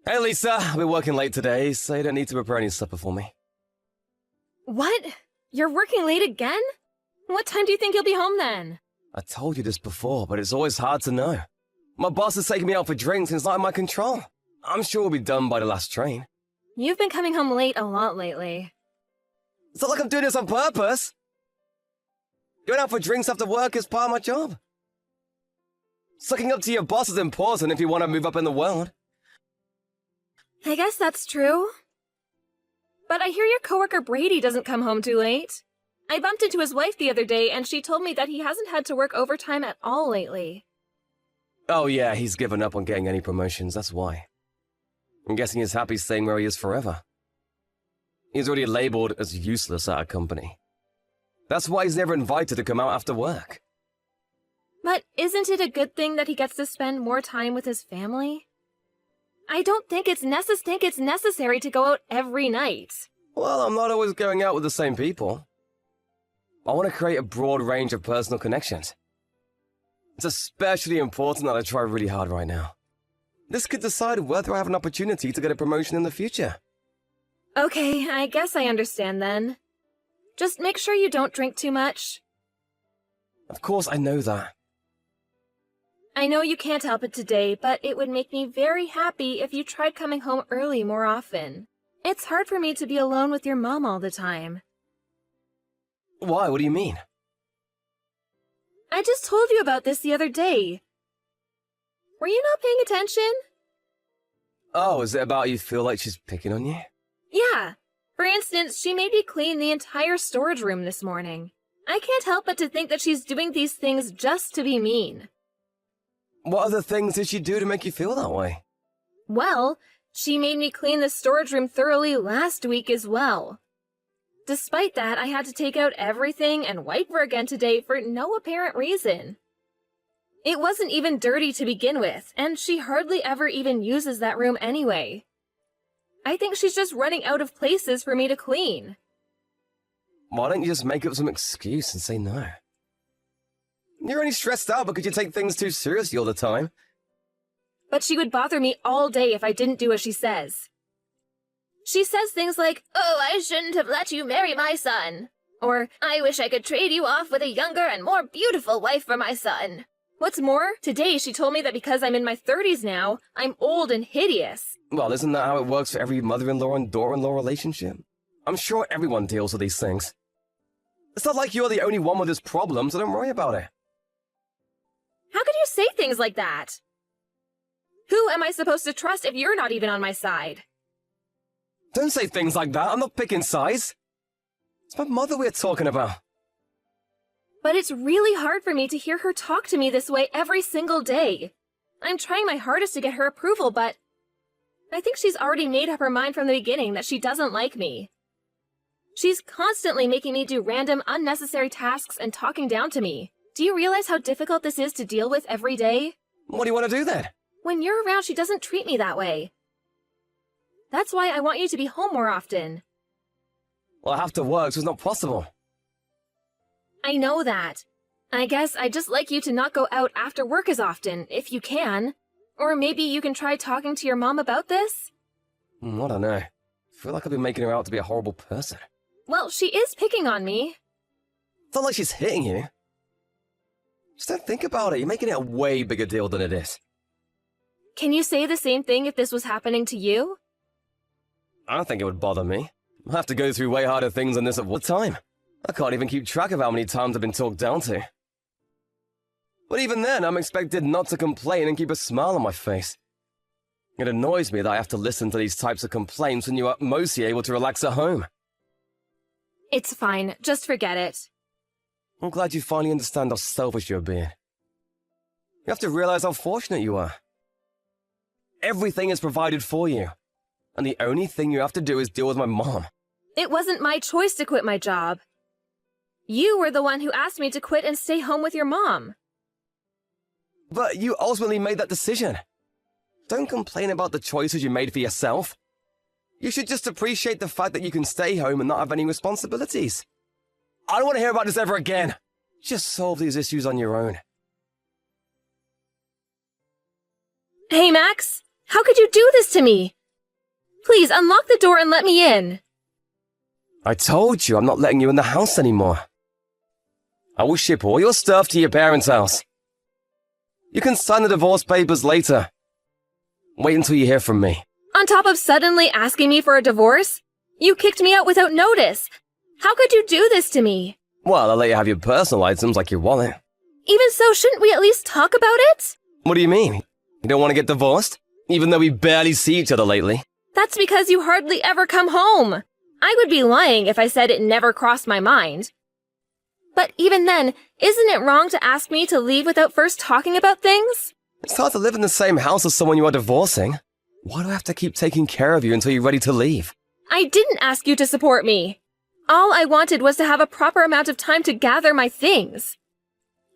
Hey Lisa, I've been working late today, so you don't need to prepare any supper for me. What? You're working late again? What time do you think you'll be home then? I told you this before, but it's always hard to know. My boss is taking me out for drinks and it's not in my control. I'm sure we'll be done by the last train. You've been coming home late a lot lately. It's not like I'm doing this on purpose. Going out for drinks after work is part of my job. Sucking up to your boss is important if you want to move up in the world. I guess that's true. But I hear your coworker Brady doesn't come home too late. I bumped into his wife the other day and she told me that he hasn't had to work overtime at all lately. Oh yeah, he's given up on getting any promotions, that's why. I'm guessing he's happy staying where he is forever. He's already labeled as useless at a company. That's why he's never invited to come out after work. But isn't it a good thing that he gets to spend more time with his family? I don't think it's necessary to go out every night. Well, I'm not always going out with the same people. I want to create a broad range of personal connections. It's especially important that I try really hard right now. This could decide whether I have an opportunity to get a promotion in the future. Okay, I guess I understand then. Just make sure you don't drink too much. Of course, I know that. I know you can't help it today, but it would make me very happy if you tried coming home early more often. It's hard for me to be alone with your mom all the time. Why? What do you mean? I just told you about this the other day. Were you not paying attention? Oh, is it about you feel like she's picking on you? Yeah. For instance, she made me clean the entire storage room this morning. I can't help but to think that she's doing these things just to be mean. What other things did she do to make you feel that way? Well, she made me clean the storage room thoroughly last week as well. Despite that, I had to take out everything and wipe her again today for no apparent reason. It wasn't even dirty to begin with, and she hardly ever even uses that room anyway. I think she's just running out of places for me to clean. Why don't you just make up some excuse and say no? You're only stressed out because you take things too seriously all the time. But she would bother me all day if I didn't do as she says. She says things like, "Oh, I shouldn't have let you marry my son." Or, "I wish I could trade you off with a younger and more beautiful wife for my son." What's more, today she told me that because I'm in my 30s now, I'm old and hideous. Well, isn't that how it works for every mother-in-law and daughter-in-law relationship? I'm sure everyone deals with these things. It's not like you're the only one with this problem, so don't worry about it. How could you say things like that? Who am I supposed to trust if you're not even on my side? Don't say things like that. I'm not picking sides. It's my mother we're talking about. But it's really hard for me to hear her talk to me this way every single day. I'm trying my hardest to get her approval, but I think she's already made up her mind from the beginning that she doesn't like me. She's constantly making me do random, unnecessary tasks and talking down to me. Do you realize how difficult this is to deal with every day? What do you want to do then? When you're around, she doesn't treat me that way. That's why I want you to be home more often. Well, I have to work, so it's not possible. I know that. I guess I'd just like you to not go out after work as often, if you can. Or maybe you can try talking to your mom about this? I don't know. I feel like I've been making her out to be a horrible person. Well, she is picking on me. It's not like she's hitting you. Just don't think about it. You're making it a way bigger deal than it is. Can you say the same thing if this was happening to you? I don't think it would bother me. I have to go through way harder things than this at one time. I can't even keep track of how many times I've been talked down to. But even then, I'm expected not to complain and keep a smile on my face. It annoys me that I have to listen to these types of complaints when you are mostly able to relax at home. It's fine. Just forget it. I'm glad you finally understand how selfish you're being. You have to realize how fortunate you are. Everything is provided for you. And the only thing you have to do is deal with my mom. It wasn't my choice to quit my job. You were the one who asked me to quit and stay home with your mom. But you ultimately made that decision. Don't complain about the choices you made for yourself. You should just appreciate the fact that you can stay home and not have any responsibilities. I don't want to hear about this ever again. Just solve these issues on your own. Hey, Max. How could you do this to me? Please unlock the door and let me in. I told you I'm not letting you in the house anymore. I will ship all your stuff to your parents' house. You can sign the divorce papers later. Wait until you hear from me. On top of suddenly asking me for a divorce, you kicked me out without notice. How could you do this to me? Well, I'll let you have your personal items like your wallet. Even so, shouldn't we at least talk about it? What do you mean? You don't want to get divorced? Even though we barely see each other lately? That's because you hardly ever come home. I would be lying if I said it never crossed my mind. But even then, isn't it wrong to ask me to leave without first talking about things? It's hard to live in the same house as someone you are divorcing. Why do I have to keep taking care of you until you're ready to leave? I didn't ask you to support me. All I wanted was to have a proper amount of time to gather my things.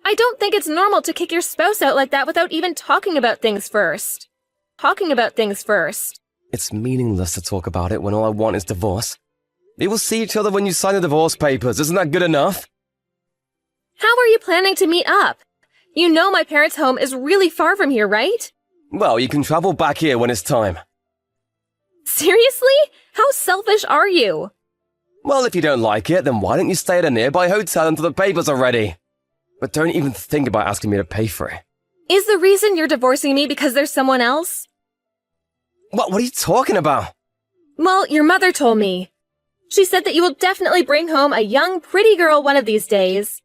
I don't think it's normal to kick your spouse out like that without even talking about things first. It's meaningless to talk about it when all I want is divorce. We will see each other when you sign the divorce papers. Isn't that good enough? How are you planning to meet up? You know my parents' home is really far from here, right? Well, you can travel back here when it's time. Seriously? How selfish are you? Well, if you don't like it, then why don't you stay at a nearby hotel until the papers are ready? But don't even think about asking me to pay for it. Is the reason you're divorcing me because there's someone else? What are you talking about? Well, your mother told me. She said that you will definitely bring home a young, pretty girl one of these days.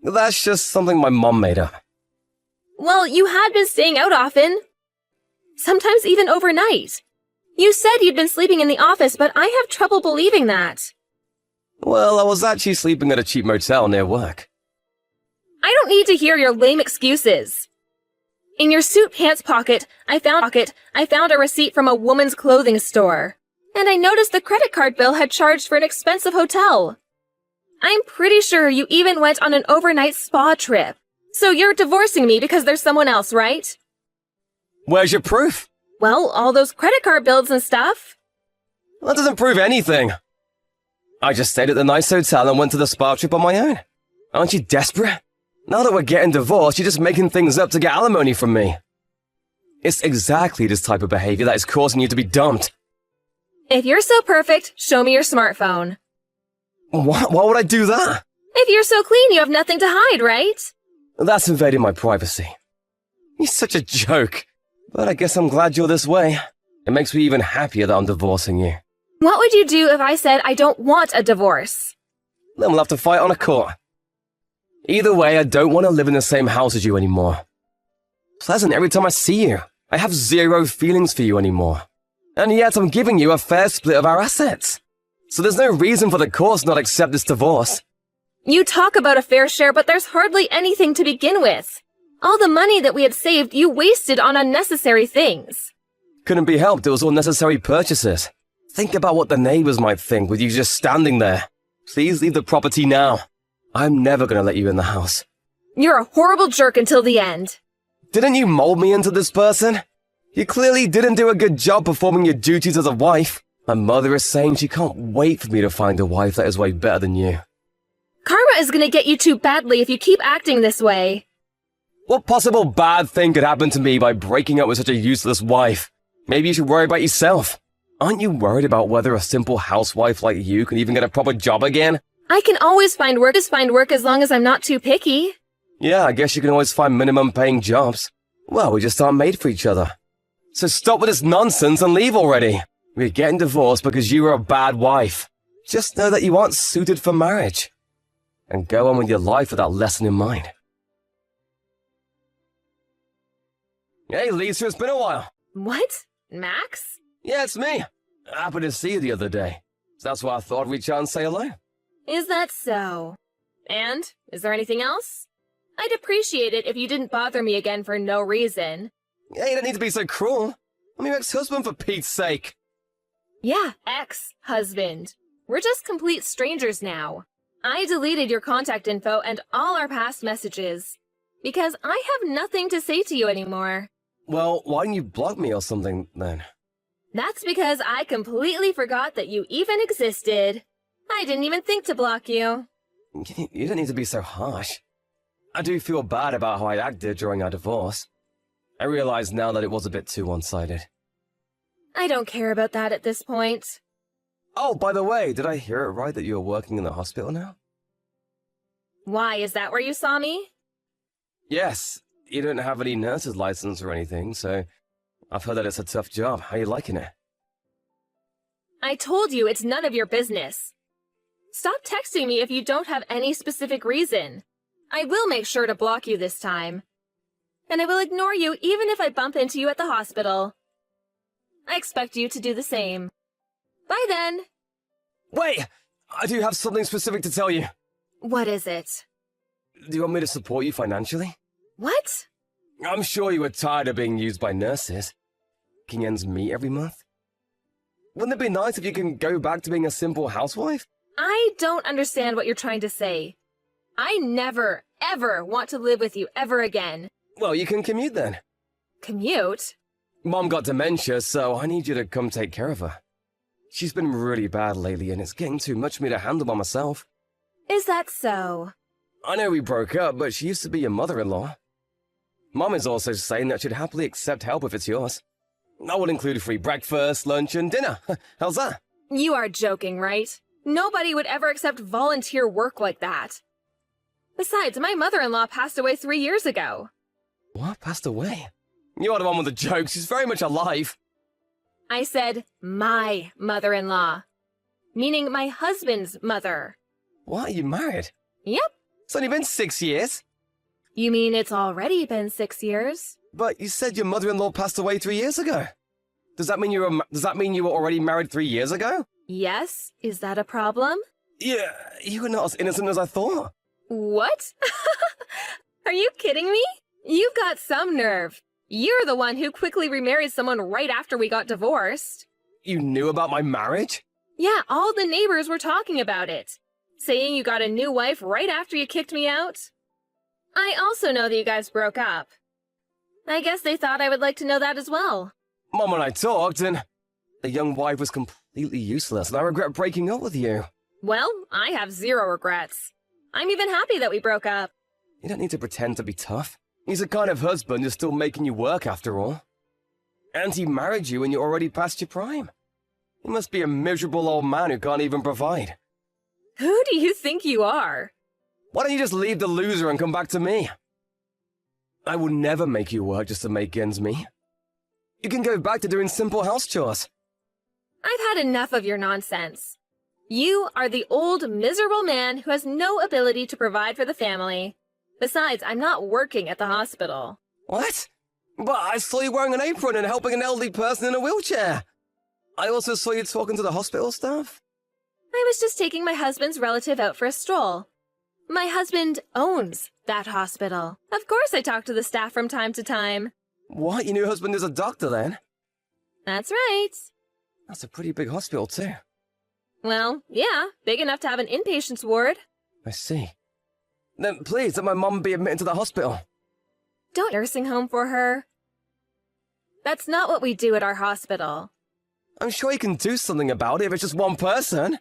That's just something my mom made up. Well, you had been staying out often. Sometimes even overnight. You said you'd been sleeping in the office, but I have trouble believing that. Well, I was actually sleeping at a cheap motel near work. I don't need to hear your lame excuses. In your suit pants pocket, I found a receipt from a woman's clothing store. And I noticed the credit card bill had charged for an expensive hotel. I'm pretty sure you even went on an overnight spa trip. So you're divorcing me because there's someone else, right? Where's your proof? Well, all those credit card bills and stuff. That doesn't prove anything. I just stayed at the nice hotel and went to the spa trip on my own. Aren't you desperate? Now that we're getting divorced, you're just making things up to get alimony from me. It's exactly this type of behavior that is causing you to be dumped. If you're so perfect, show me your smartphone. Why would I do that? If you're so clean, you have nothing to hide, right? That's invading my privacy. You're such a joke. But I guess I'm glad you're this way. It makes me even happier that I'm divorcing you. What would you do if I said I don't want a divorce? Then we'll have to fight on a court. Either way, I don't want to live in the same house as you anymore. Pleasant every time I see you. I have zero feelings for you anymore. And yet I'm giving you a fair split of our assets. So there's no reason for the courts not accept this divorce. You talk about a fair share, but there's hardly anything to begin with. All the money that we had saved, you wasted on unnecessary things. Couldn't be helped, it was all necessary purchases. Think about what the neighbors might think with you just standing there. Please leave the property now. I'm never gonna let you in the house. You're a horrible jerk until the end. Didn't you mold me into this person? You clearly didn't do a good job performing your duties as a wife. My mother is saying she can't wait for me to find a wife that is way better than you. Karma is gonna get you too badly if you keep acting this way. What possible bad thing could happen to me by breaking up with such a useless wife? Maybe you should worry about yourself. Aren't you worried about whether a simple housewife like you can even get a proper job again? I can always find work as long as I'm not too picky. Yeah, I guess you can always find minimum paying jobs. Well, we just aren't made for each other. So stop with this nonsense and leave already. We're getting divorced because you were a bad wife. Just know that you aren't suited for marriage. And go on with your life with that lesson in mind. Hey, Lisa, it's been a while. What? Max? Yeah, it's me. Happened to see you the other day. So that's why I thought I'd reach out and say hello. Is that so? And? Is there anything else? I'd appreciate it if you didn't bother me again for no reason. Yeah, you don't need to be so cruel. I'm your ex-husband, for Pete's sake. Yeah, ex-husband. We're just complete strangers now. I deleted your contact info and all our past messages. Because I have nothing to say to you anymore. Well, why didn't you block me or something, then? That's because I completely forgot that you even existed. I didn't even think to block you. You don't need to be so harsh. I do feel bad about how I acted during our divorce. I realize now that it was a bit too one-sided. I don't care about that at this point. Oh, by the way, did I hear it right that you're working in the hospital now? Why, is that where you saw me? Yes, you don't have any nurse's license or anything, so I've heard that it's a tough job. How you liking it? I told you it's none of your business. Stop texting me if you don't have any specific reason. I will make sure to block you this time. And I will ignore you even if I bump into you at the hospital. I expect you to do the same. Bye then. Wait! I do have something specific to tell you. What is it? Do you want me to support you financially? What? I'm sure you were tired of being used by nurses. Making ends meet every month. Wouldn't it be nice if you can go back to being a simple housewife? I don't understand what you're trying to say. I never, ever want to live with you ever again. Well, you can commute then. Commute? Mom got dementia, so I need you to come take care of her. She's been really bad lately, and it's getting too much for me to handle by myself. Is that so? I know we broke up, but she used to be your mother-in-law. Mom is also saying that she'd happily accept help if it's yours. That would include free breakfast, lunch, and dinner. How's that? You are joking, right? Nobody would ever accept volunteer work like that. Besides, my mother-in-law passed away 3 years ago. What? Passed away? You're the one with the jokes. She's very much alive. I said my mother-in-law, meaning my husband's mother. What? Are you married? Yep. It's only been 6 years. You mean it's already been 6 years? But you said your mother-in-law passed away 3 years ago. Does that mean you were already married 3 years ago? Yes. Is that a problem? Yeah, you were not as innocent as I thought. What? Are you kidding me? You've got some nerve. You're the one who quickly remarried someone right after we got divorced. You knew about my marriage? Yeah, all the neighbors were talking about it. Saying you got a new wife right after you kicked me out. I also know that you guys broke up. I guess they thought I would like to know that as well. Mom and I talked, and the young wife was completely useless, and I regret breaking up with you. Well, I have zero regrets. I'm even happy that we broke up. You don't need to pretend to be tough. He's the kind of husband who's still making you work after all. And he married you when you're already past your prime. He must be a miserable old man who can't even provide. Who do you think you are? Why don't you just leave the loser and come back to me? I will never make you work just to make ends meet. You can go back to doing simple house chores. I've had enough of your nonsense. You are the old, miserable man who has no ability to provide for the family. Besides, I'm not working at the hospital. What? But I saw you wearing an apron and helping an elderly person in a wheelchair. I also saw you talking to the hospital staff. I was just taking my husband's relative out for a stroll. My husband owns that hospital. Of course I talk to the staff from time to time. What? Your new husband is a doctor then? That's right. That's a pretty big hospital too. Well, yeah, big enough to have an inpatient's ward. I see. Then please let my mom be admitted to the hospital. Don't nursing home for her. That's not what we do at our hospital. I'm sure you can do something about it if it's just one person.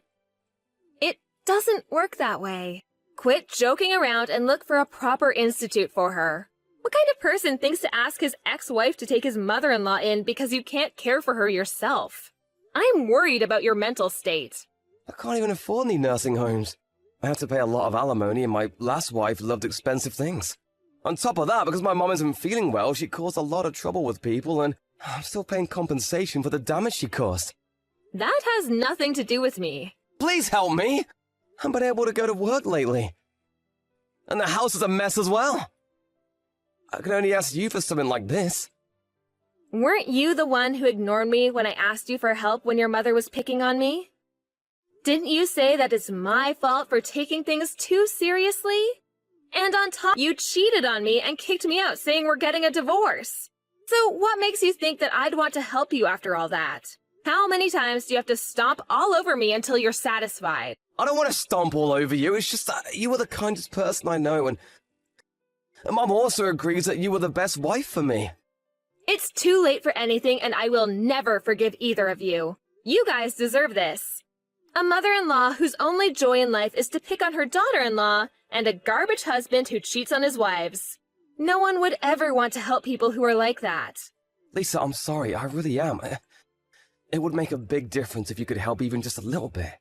It doesn't work that way. Quit joking around and look for a proper institute for her. What kind of person thinks to ask his ex-wife to take his mother-in-law in because you can't care for her yourself? I'm worried about your mental state. I can't even afford any nursing homes. I have to pay a lot of alimony, and my last wife loved expensive things. On top of that, because my mom isn't feeling well, she caused a lot of trouble with people, and I'm still paying compensation for the damage she caused. That has nothing to do with me. Please help me! I haven't been able to go to work lately. And the house is a mess as well. I can only ask you for something like this. Weren't you the one who ignored me when I asked you for help when your mother was picking on me? Didn't you say that it's my fault for taking things too seriously? And on top, you cheated on me and kicked me out saying we're getting a divorce. So what makes you think that I'd want to help you after all that? How many times do you have to stomp all over me until you're satisfied? I don't want to stomp all over you, it's just that you were the kindest person I know, and Mom also agrees that you were the best wife for me. It's too late for anything, and I will never forgive either of you. You guys deserve this. A mother-in-law whose only joy in life is to pick on her daughter-in-law, and a garbage husband who cheats on his wives. No one would ever want to help people who are like that. Lisa, I'm sorry, I really am. It would make a big difference if you could help even just a little bit.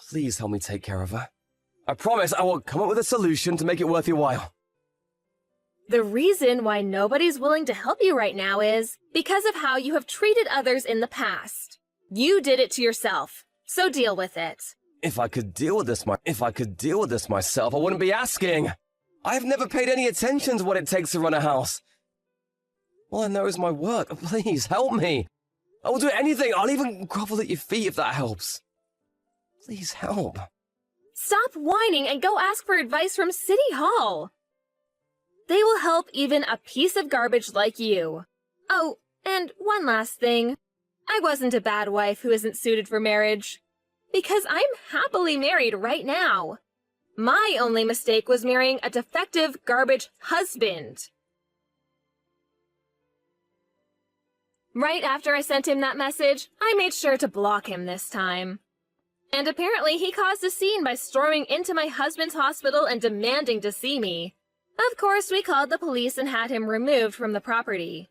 Please help me take care of her. I promise I will come up with a solution to make it worth your while. The reason why nobody's willing to help you right now is because of how you have treated others in the past. You did it to yourself, so deal with it. If I could deal with this myself, I wouldn't be asking. I've never paid any attention to what it takes to run a house. All I know is my work. Please, help me. I will do anything. I'll even grovel at your feet if that helps. Please help. Stop whining and go ask for advice from City Hall. They will help even a piece of garbage like you. Oh, and one last thing. I wasn't a bad wife who isn't suited for marriage. Because I'm happily married right now. My only mistake was marrying a defective garbage husband. Right after I sent him that message, I made sure to block him this time. And apparently he caused a scene by storming into my husband's hospital and demanding to see me. Of course, we called the police and had him removed from the property.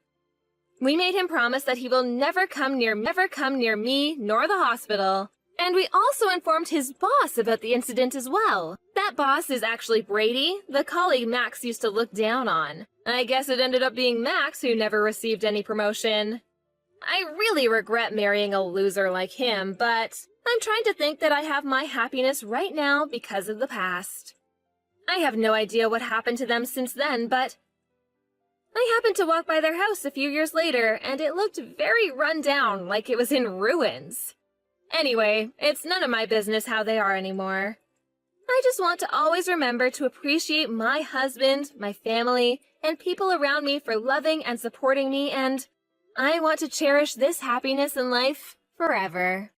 We made him promise that he will never come near me nor the hospital. And we also informed his boss about the incident as well. That boss is actually Brady, the colleague Max used to look down on. I guess it ended up being Max who never received any promotion. I really regret marrying a loser like him, but I'm trying to think that I have my happiness right now because of the past. I have no idea what happened to them since then, but I happened to walk by their house a few years later, and it looked very run down, like it was in ruins. Anyway, it's none of my business how they are anymore. I just want to always remember to appreciate my husband, my family, and people around me for loving and supporting me, and I want to cherish this happiness in life forever.